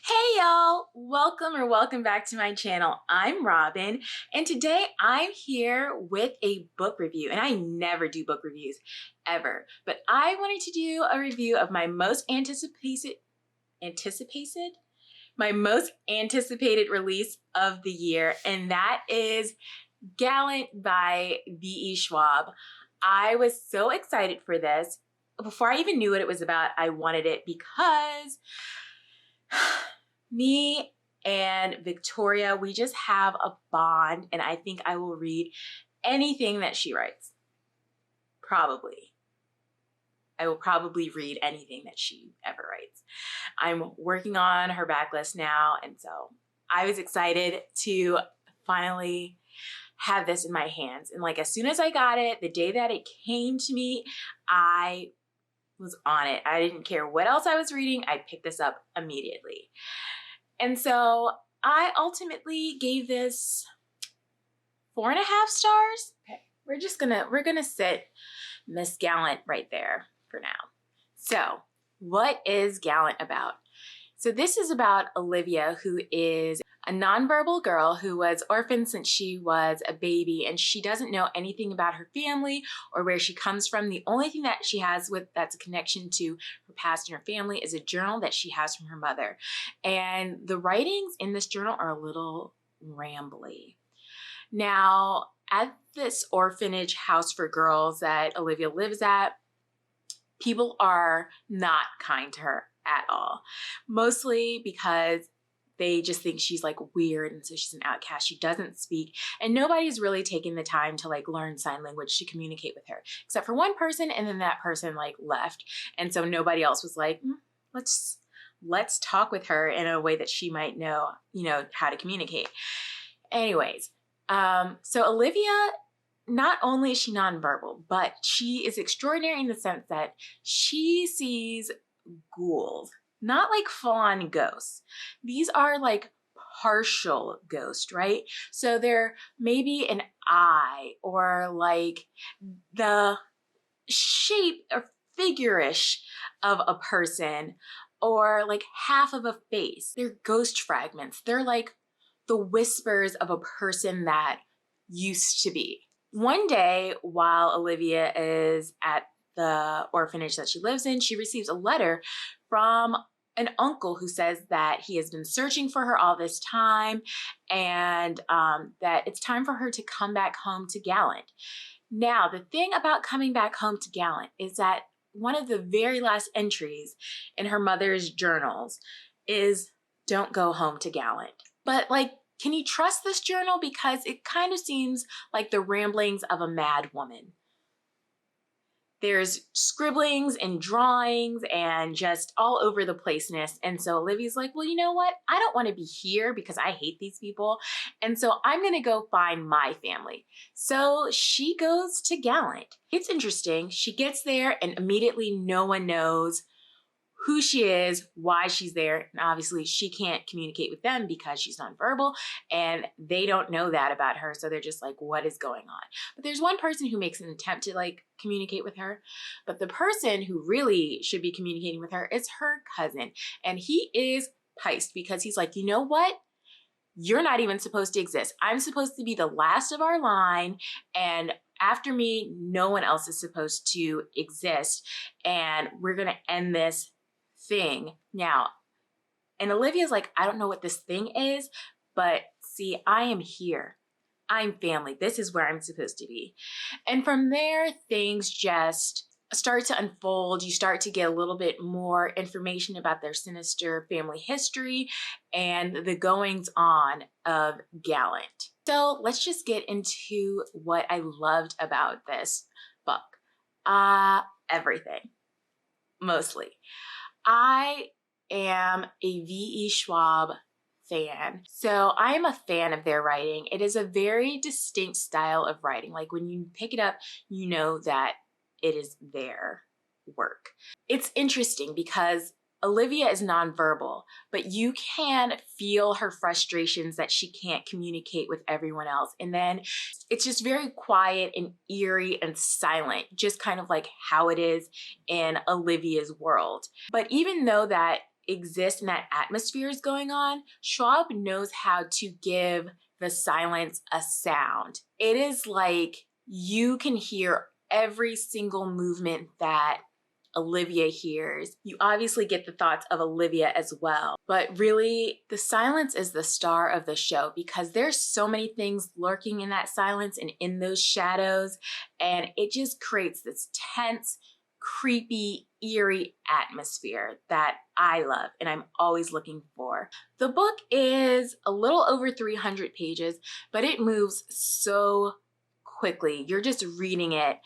Hey y'all, welcome back to my channel. I'm Robin, and today I'm here with a book review, and I never do book reviews ever, but I wanted to do a review of my most anticipated release of the year, and that is Gallant by V.E. Schwab. I was so excited for this. Before I even knew what it was about, I wanted it because me and Victoria, we just have a bond, and I think I will read anything that she writes. Probably. I will probably read anything that she ever writes. I'm working on her backlist now, and so I was excited to finally have this in my hands. And like, as soon as I got it, the day that it came to me, I was on it. I didn't care what else I was reading. I picked this up immediately. And so I ultimately gave this 4.5 stars. Okay, we're gonna sit Miss Gallant right there for now. So what is Gallant about? So this is about Olivia, who is a nonverbal girl who was orphaned since she was a baby, and she doesn't know anything about her family or where she comes from. The only thing that she has that's a connection to her past and her family is a journal that she has from her mother. And the writings in this journal are a little rambly. Now, at this orphanage house for girls that Olivia lives at, people are not kind to her at all. Mostly because they just think she's like weird, and so she's an outcast. She doesn't speak, and nobody's really taking the time to like learn sign language to communicate with her, except for one person, and then that person like left, and so nobody else was like, let's talk with her in a way that she might know, how to communicate. Anyways, so Olivia, not only is she nonverbal, but she is extraordinary in the sense that she sees ghouls, not like full-on ghosts. These are like partial ghosts, right? So they're maybe an eye, or like the shape or figure-ish of a person, or like half of a face. They're ghost fragments. They're like the whispers of a person that used to be. One day, while Olivia is at the orphanage that she lives in, she receives a letter from an uncle who says that he has been searching for her all this time, and that it's time for her to come back home to Gallant. Now, the thing about coming back home to Gallant is that one of the very last entries in her mother's journals is, "Don't go home to Gallant." But like, can you trust this journal? Because it kind of seems like the ramblings of a mad woman. There's scribblings and drawings and just all over the placeness. And so Olivia's like, well, you know what? I don't want to be here because I hate these people. And so I'm going to go find my family. So she goes to Gallant. It's interesting. She gets there and immediately no one knows who she is, why she's there, and obviously she can't communicate with them because she's nonverbal, and they don't know that about her, so they're just like, what is going on? But there's one person who makes an attempt to like communicate with her, but the person who really should be communicating with her is her cousin, and he is pissed because he's like, you know what? You're not even supposed to exist. I'm supposed to be the last of our line, and after me, no one else is supposed to exist, and we're gonna end this thing now. And Olivia's like, I don't know what this thing is, but see, I am here. I'm family. This is where I'm supposed to be. And from there, things just start to unfold. You start to get a little bit more information about their sinister family history and the goings on of Gallant. So let's just get into what I loved about this book. Everything, mostly. I am a V.E. Schwab fan. So I am a fan of their writing. It is a very distinct style of writing. Like when you pick it up, you know that it is their work. It's interesting because Olivia is nonverbal, but you can feel her frustrations that she can't communicate with everyone else. And then it's just very quiet and eerie and silent, just kind of like how it is in Olivia's world. But even though that exists and that atmosphere is going on, Schwab knows how to give the silence a sound. It is like you can hear every single movement that Olivia hears. You obviously get the thoughts of Olivia as well, but really the silence is the star of the show because there's so many things lurking in that silence and in those shadows, and it just creates this tense, creepy, eerie atmosphere that I love and I'm always looking for. The book is a little over 300 pages, but it moves so quickly. You're just reading it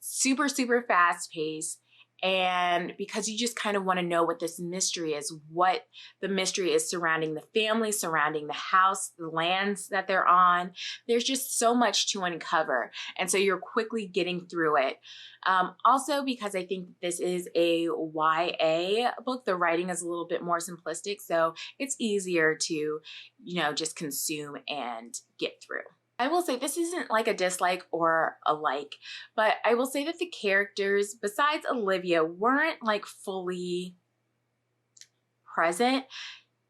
super, super fast paced. And because you just kind of want to know what this mystery is, what the mystery is surrounding the family, surrounding the house, the lands that they're on. There's just so much to uncover. And so you're quickly getting through it. Also, because I think this is a YA book, the writing is a little bit more simplistic. So it's easier to, just consume and get through. I will say this isn't like a dislike or a like, but I will say that the characters, besides Olivia, weren't like fully present.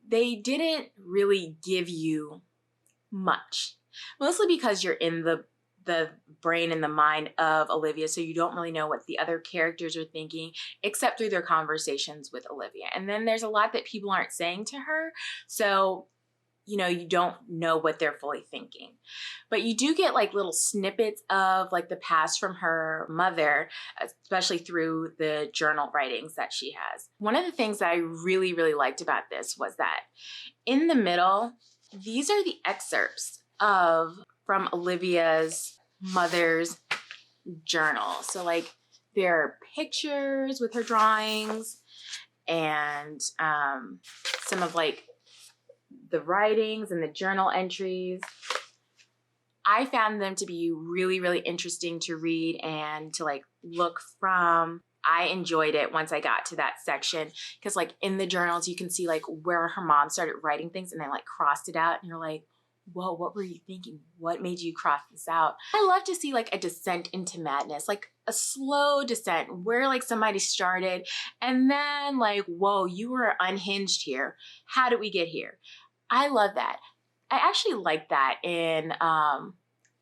They didn't really give you much, mostly because you're in the brain and the mind of Olivia, so you don't really know what the other characters are thinking, except through their conversations with Olivia. And then there's a lot that people aren't saying to her, so you don't know what they're fully thinking. But you do get like little snippets of like the past from her mother, especially through the journal writings that she has. One of the things that I really, really liked about this was that in the middle, these are the excerpts from Olivia's mother's journal. So like there are pictures with her drawings and some of like the writings and the journal entries. I found them to be really, really interesting to read and to like look from. I enjoyed it once I got to that section because like in the journals you can see like where her mom started writing things and then like crossed it out and you're like, whoa, what were you thinking? What made you cross this out? I love to see like a descent into madness, like a slow descent where like somebody started and then like, whoa, you were unhinged here. How did we get here? I love that. I actually like that in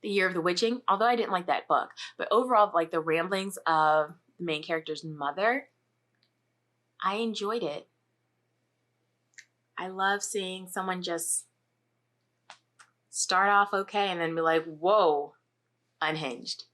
The Year of the Witching, although I didn't like that book. But overall, like the ramblings of the main character's mother, I enjoyed it. I love seeing someone just start off okay and then be like, whoa, unhinged.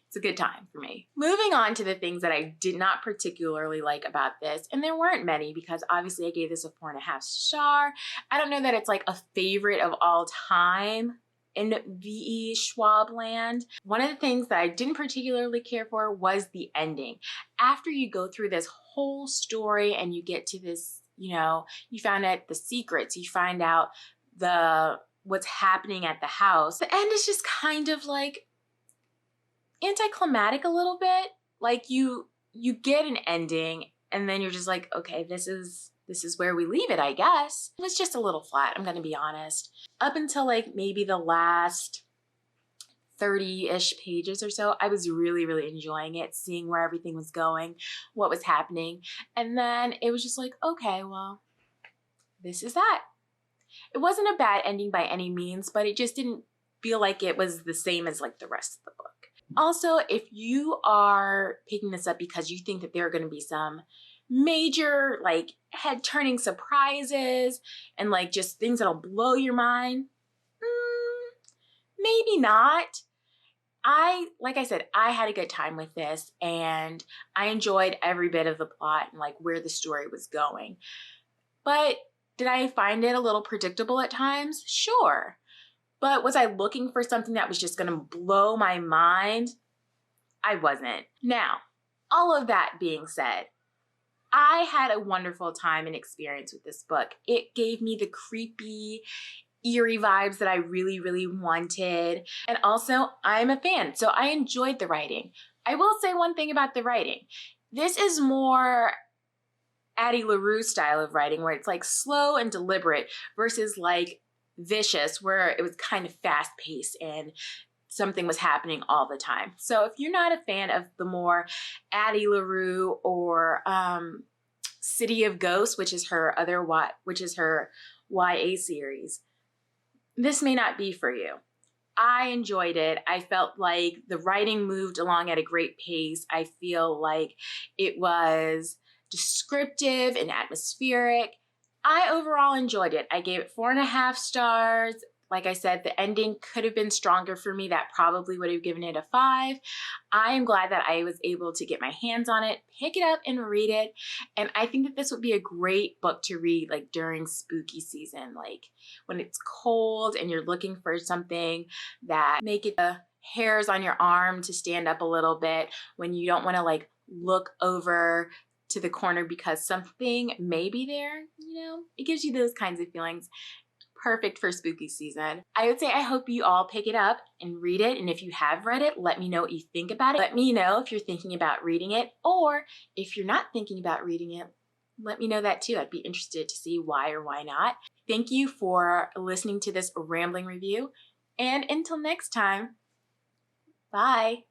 It's a good time for me. Moving on to the things that I did not particularly like about this, and there weren't many because obviously I gave this a 4.5 star. I don't know that it's like a favorite of all time in V.E. Schwab land. One of the things that I didn't particularly care for was the ending. After you go through this whole story and you get to this, you find out the secrets, you find out what's happening at the house. The end is just kind of like anticlimactic a little bit. Like you get an ending and then you're just like, okay, this is where we leave it, I guess. It was just a little flat, I'm gonna be honest. Up until like maybe the last 30-ish pages or so, I was really, really enjoying it, seeing where everything was going, what was happening. And then it was just like, okay, well, this is that. It wasn't a bad ending by any means, but it just didn't feel like it was the same as like the rest of the book. Also, if you are picking this up because you think that there are going to be some major like head-turning surprises and like just things that'll blow your mind, maybe not. Like I said, I had a good time with this and I enjoyed every bit of the plot and like where the story was going. But did I find it a little predictable at times? Sure. But was I looking for something that was just going to blow my mind? I wasn't. Now, all of that being said, I had a wonderful time and experience with this book. It gave me the creepy, eerie vibes that I really, really wanted. And also, I'm a fan, so I enjoyed the writing. I will say one thing about the writing. This is more Addie LaRue style of writing where it's like slow and deliberate versus like Vicious, where it was kind of fast paced and something was happening all the time. So if you're not a fan of the more Addie LaRue or City of Ghosts, which is her YA series. This may not be for you. I enjoyed it. I felt like the writing moved along at a great pace. I feel like it was descriptive and atmospheric. I overall enjoyed it. I gave it 4.5 stars. Like I said, the ending could have been stronger for me. That probably would have given it a 5. I am glad that I was able to get my hands on it, pick it up and read it. And I think that this would be a great book to read like during spooky season, like when it's cold and you're looking for something that make it the hairs on your arm to stand up a little bit, when you don't want to like look over to the corner because something may be there, you know, it gives you those kinds of feelings. Perfect for spooky season. I would say I hope you all pick it up and read it. And if you have read it, let me know what you think about it. Let me know if you're thinking about reading it, or if you're not thinking about reading it, let me know that too. I'd be interested to see why or why not. Thank you for listening to this rambling review. And until next time, bye.